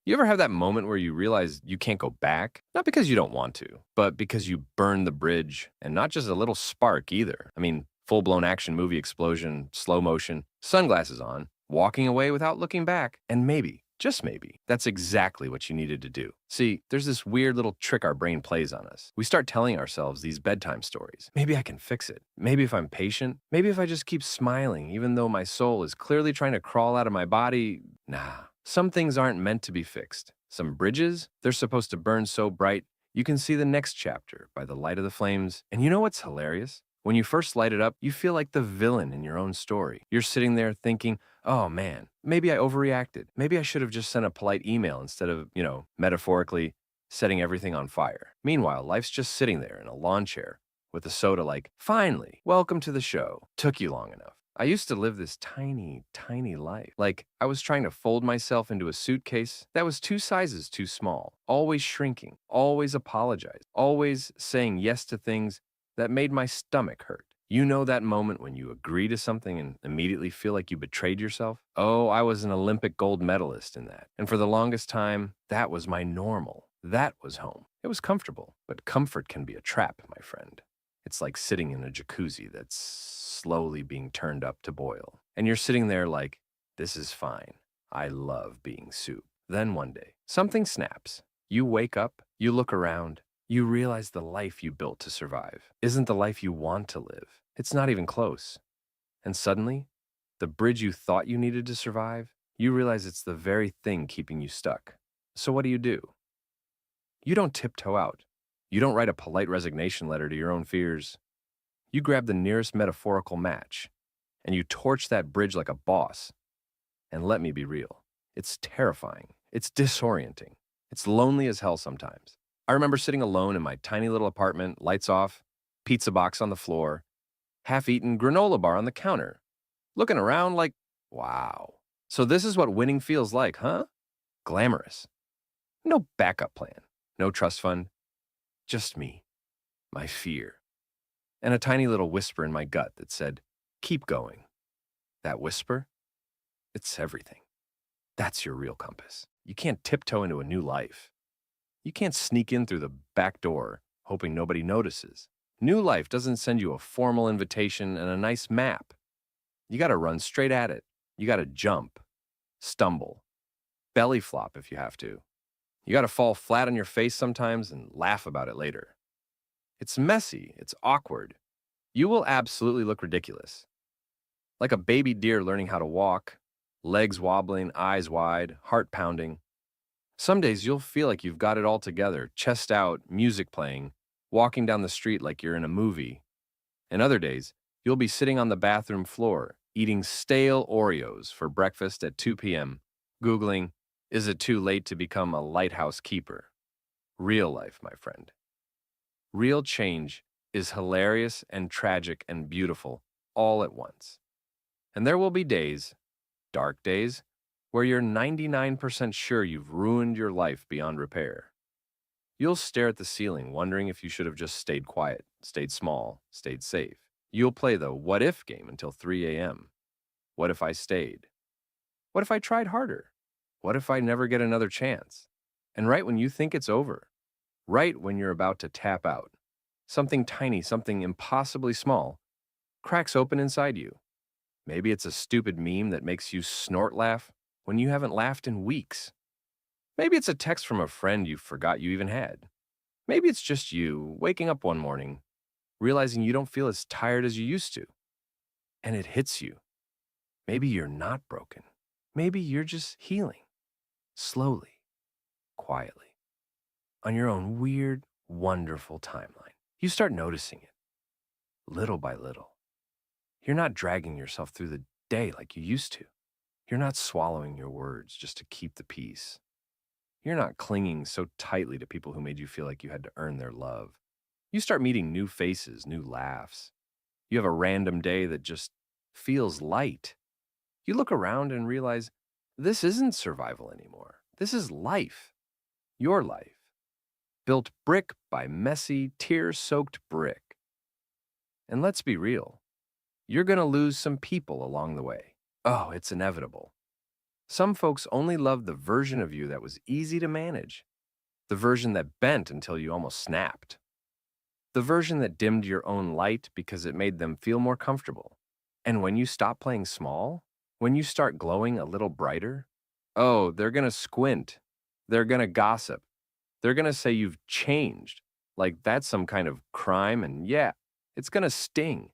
You ever have that moment where you realize you can't go back? Not because you don't want to, but because you burned the bridge and not just a little spark either. I mean, full blown action movie explosion, slow motion, sunglasses on, walking away without looking back, and maybe, just maybe, that's exactly what you needed to do. See, there's this weird little trick our brain plays on us. We start telling ourselves these bedtime stories. Maybe I can fix it. Maybe if I'm patient. Maybe if I just keep smiling, even though my soul is clearly trying to crawl out of my body. Nah. Some things aren't meant to be fixed. Some bridges, they're supposed to burn so bright you can see the next chapter by the light of the flames. And you know what's hilarious? When you first light it up, you feel like the villain in your own story. You're sitting there thinking, oh man, maybe I overreacted. Maybe I should have just sent a polite email instead of, metaphorically setting everything on fire. Meanwhile, life's just sitting there in a lawn chair with a soda like, finally, welcome to the show. Took you long enough. I used to live this tiny, tiny life. Like I was trying to fold myself into a suitcase that was 2 sizes too small, always shrinking, always apologize, always saying yes to things that made my stomach hurt. You know that moment when you agree to something and immediately feel like you betrayed yourself? Oh, I was an Olympic gold medalist in that. And for the longest time, that was my normal. That was home. It was comfortable, but comfort can be a trap, my friend. It's like sitting in a jacuzzi that's slowly being turned up to boil. And you're sitting there like, this is fine. I love being soup. Then one day, something snaps. You wake up, you look around, you realize the life you built to survive isn't the life you want to live. It's not even close. And suddenly, the bridge you thought you needed to survive, you realize it's the very thing keeping you stuck. So what do? You don't tiptoe out. You don't write a polite resignation letter to your own fears. You grab the nearest metaphorical match, and you torch that bridge like a boss. And let me be real. It's terrifying. It's disorienting. It's lonely as hell sometimes. I remember sitting alone in my tiny little apartment, lights off, pizza box on the floor, half-eaten granola bar on the counter, looking around like, wow. So this is what winning feels like, huh? Glamorous. No backup plan. No trust fund. Just me. My fear. And a tiny little whisper in my gut that said, keep going. That whisper, it's everything. That's your real compass. You can't tiptoe into a new life. You can't sneak in through the back door, hoping nobody notices. New life doesn't send you a formal invitation and a nice map. You gotta run straight at it. You gotta jump, stumble, belly flop if you have to. You gotta fall flat on your face sometimes and laugh about it later. It's messy, it's awkward. You will absolutely look ridiculous. Like a baby deer learning how to walk, legs wobbling, eyes wide, heart pounding. Some days you'll feel like you've got it all together, chest out, music playing, walking down the street like you're in a movie. And other days, you'll be sitting on the bathroom floor, eating stale Oreos for breakfast at 2 p.m., Googling, is it too late to become a lighthouse keeper? Real life, my friend. Real change is hilarious and tragic and beautiful all at once. And there will be days, dark days, where you're 99% sure you've ruined your life beyond repair. You'll stare at the ceiling, wondering if you should have just stayed quiet, stayed small, stayed safe. You'll play the what if game until 3 a.m. What if I stayed? What if I tried harder? What if I never get another chance? And right when you think it's over, right when you're about to tap out, something tiny, something impossibly small, cracks open inside you. Maybe it's a stupid meme that makes you snort laugh when you haven't laughed in weeks. Maybe it's a text from a friend you forgot you even had. Maybe it's just you waking up one morning, realizing you don't feel as tired as you used to. And it hits you. Maybe you're not broken. Maybe you're just healing. Slowly, quietly, on your own weird, wonderful timeline. You start noticing it, little by little. You're not dragging yourself through the day like you used to. You're not swallowing your words just to keep the peace. You're not clinging so tightly to people who made you feel like you had to earn their love. You start meeting new faces, new laughs. You have a random day that just feels light. You look around and realize this isn't survival anymore. This is life. Your life. Built brick by messy, tear-soaked brick. And let's be real. You're going to lose some people along the way. Oh, it's inevitable. Some folks only loved the version of you that was easy to manage, the version that bent until you almost snapped, the version that dimmed your own light because it made them feel more comfortable. And when you stop playing small, when you start glowing a little brighter, oh, they're gonna squint. They're gonna gossip. They're gonna say you've changed. Like that's some kind of crime, and yeah, it's gonna sting.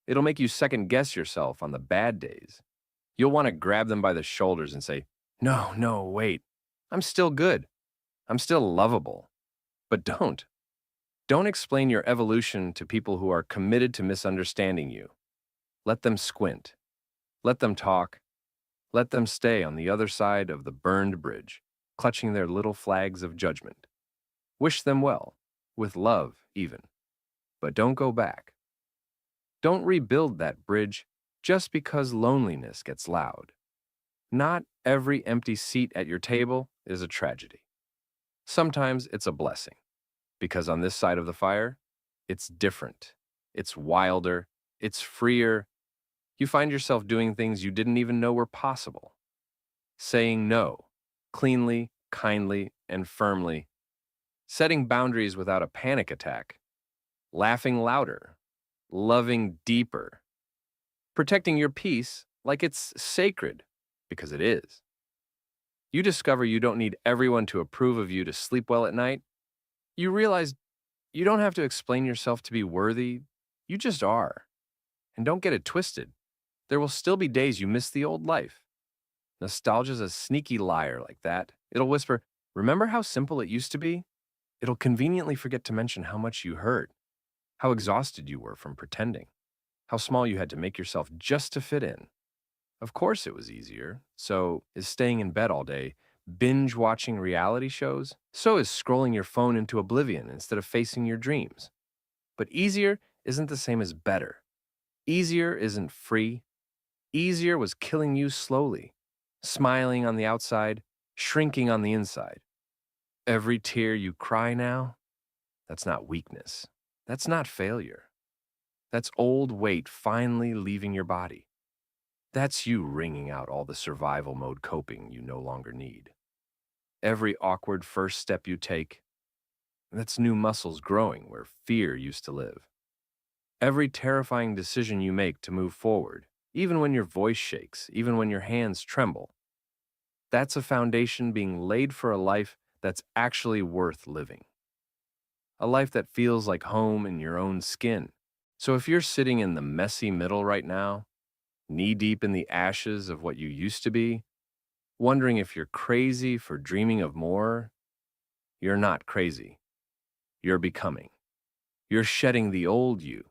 It'll make you second guess yourself on the bad days. You'll wanna grab them by the shoulders and say, no, no, wait. I'm still good. I'm still lovable. But don't. Don't explain your evolution to people who are committed to misunderstanding you. Let them squint. Let them talk. Let them stay on the other side of the burned bridge, clutching their little flags of judgment. Wish them well, with love even. But don't go back. Don't rebuild that bridge just because loneliness gets loud. Not every empty seat at your table is a tragedy. Sometimes it's a blessing, because on this side of the fire, it's different. It's wilder. It's freer. You find yourself doing things you didn't even know were possible. Saying no, cleanly, kindly, and firmly. Setting boundaries without a panic attack. Laughing louder. Loving deeper. Protecting your peace like it's sacred, because it is. You discover you don't need everyone to approve of you to sleep well at night. You realize you don't have to explain yourself to be worthy. You just are. And don't get it twisted. There will still be days you miss the old life. Nostalgia's a sneaky liar like that. It'll whisper, remember how simple it used to be? It'll conveniently forget to mention how much you hurt, how exhausted you were from pretending, how small you had to make yourself just to fit in. Of course it was easier. So is staying in bed all day, binge watching reality shows. So is scrolling your phone into oblivion instead of facing your dreams. But easier isn't the same as better. Easier isn't free. Easier was killing you slowly, smiling on the outside, shrinking on the inside. Every tear you cry now, that's not weakness. That's not failure. That's old weight finally leaving your body. That's you wringing out all the survival mode coping you no longer need. Every awkward first step you take, that's new muscles growing where fear used to live. Every terrifying decision you make to move forward, even when your voice shakes, even when your hands tremble, that's a foundation being laid for a life that's actually worth living. A life that feels like home in your own skin. So if you're sitting in the messy middle right now, knee-deep in the ashes of what you used to be, wondering if you're crazy for dreaming of more, you're not crazy. You're becoming. You're shedding the old you,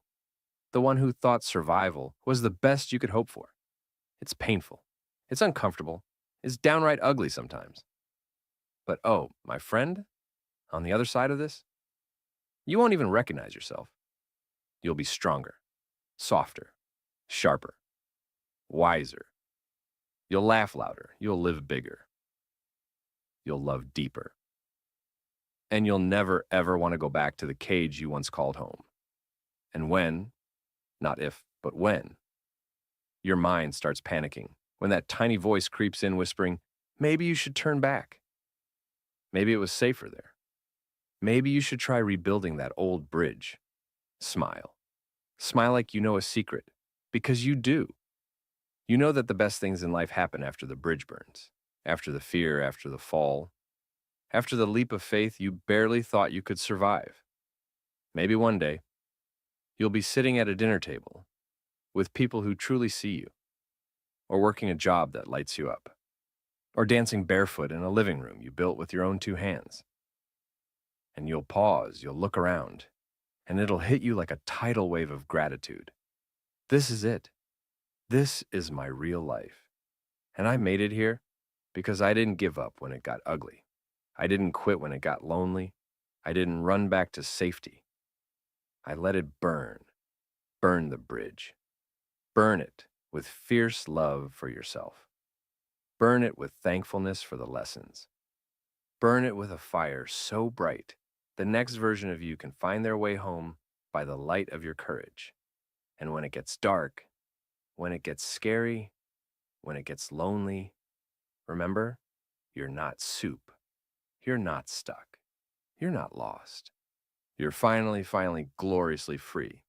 the one who thought survival was the best you could hope for. It's painful. It's uncomfortable. It's downright ugly sometimes. But oh, my friend, on the other side of this, you won't even recognize yourself. You'll be stronger, softer, sharper, wiser. You'll laugh louder. You'll live bigger. You'll love deeper. And you'll never, ever want to go back to the cage you once called home. And when, not if, but when, your mind starts panicking, when that tiny voice creeps in whispering, maybe you should turn back. Maybe it was safer there. Maybe you should try rebuilding that old bridge. Smile. Smile like you know a secret, because you do. You know that the best things in life happen after the bridge burns, after the fear, after the fall, after the leap of faith you barely thought you could survive. Maybe one day, you'll be sitting at a dinner table with people who truly see you, or working a job that lights you up, or dancing barefoot in a living room you built with your own two hands. And you'll pause, you'll look around, and it'll hit you like a tidal wave of gratitude. This is it. This is my real life. And I made it here because I didn't give up when it got ugly. I didn't quit when it got lonely. I didn't run back to safety. I let it burn. Burn the bridge. Burn it with fierce love for yourself. Burn it with thankfulness for the lessons. Burn it with a fire so bright the next version of you can find their way home by the light of your courage. And when it gets dark, when it gets scary, when it gets lonely, Remember, you're not soup. You're not stuck. You're not lost. You're finally gloriously free.